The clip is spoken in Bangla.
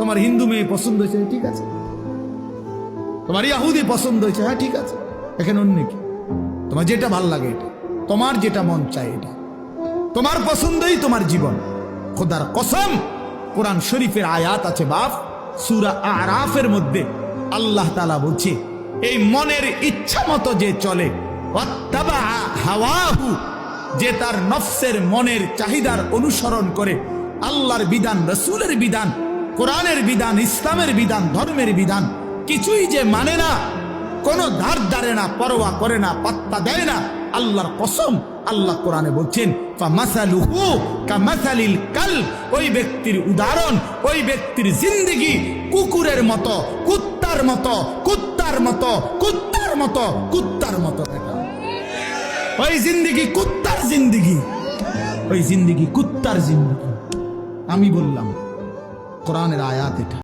তোমার হিন্দু মেয়ে পছন্দ হয়েছে, ঠিক আছে। তোমার ইহুদি পছন্দ হয়েছে, হ্যাঁ ঠিক আছে। এখানে অন্য কি? তোমার যেটা ভাল লাগে এটা, তোমার যেটা মন চায় এটা, তোমার পছন্দই তোমার জীবন। খোদার কসম, কোরআন শরীফের আয়াত আছে বাপ, সূরা আরাফের মধ্যে আল্লাহ তাআলা বলছে, এই মনের ইচ্ছা মতো যে চলে, ওয়াত্তাবা হাওয়াহু, যে তার নফসের মনের চাহিদার অনুসরণ করে, আল্লাহর বিধান, রাসূলের বিধান, কোরআনের বিধান, ইসলামের বিধান, ধর্মের বিধান কিছুই যে মানে না, কোনো ধার ধারে না, পরোয়া করে না, পাত্তা দেয় না, আল্লাহর কসম, আল্লাহ কোরআনে বলছেন ফামাসালুহু কামাসালিল কালব, ওই ব্যক্তির উদাহরণ, ওই ব্যক্তির জিন্দেগি কুকুরের মতো, কুত্তার মতো, কুত্তার মতো, কুত্তার মতো, কুত্তার মতো। দেখা ওই জিন্দেগি কুত্তার জিন্দেগি, ওই জিন্দেগি কুত্তার জিন্দেগি। আমি বললাম কোরআনের আয়াত এটা।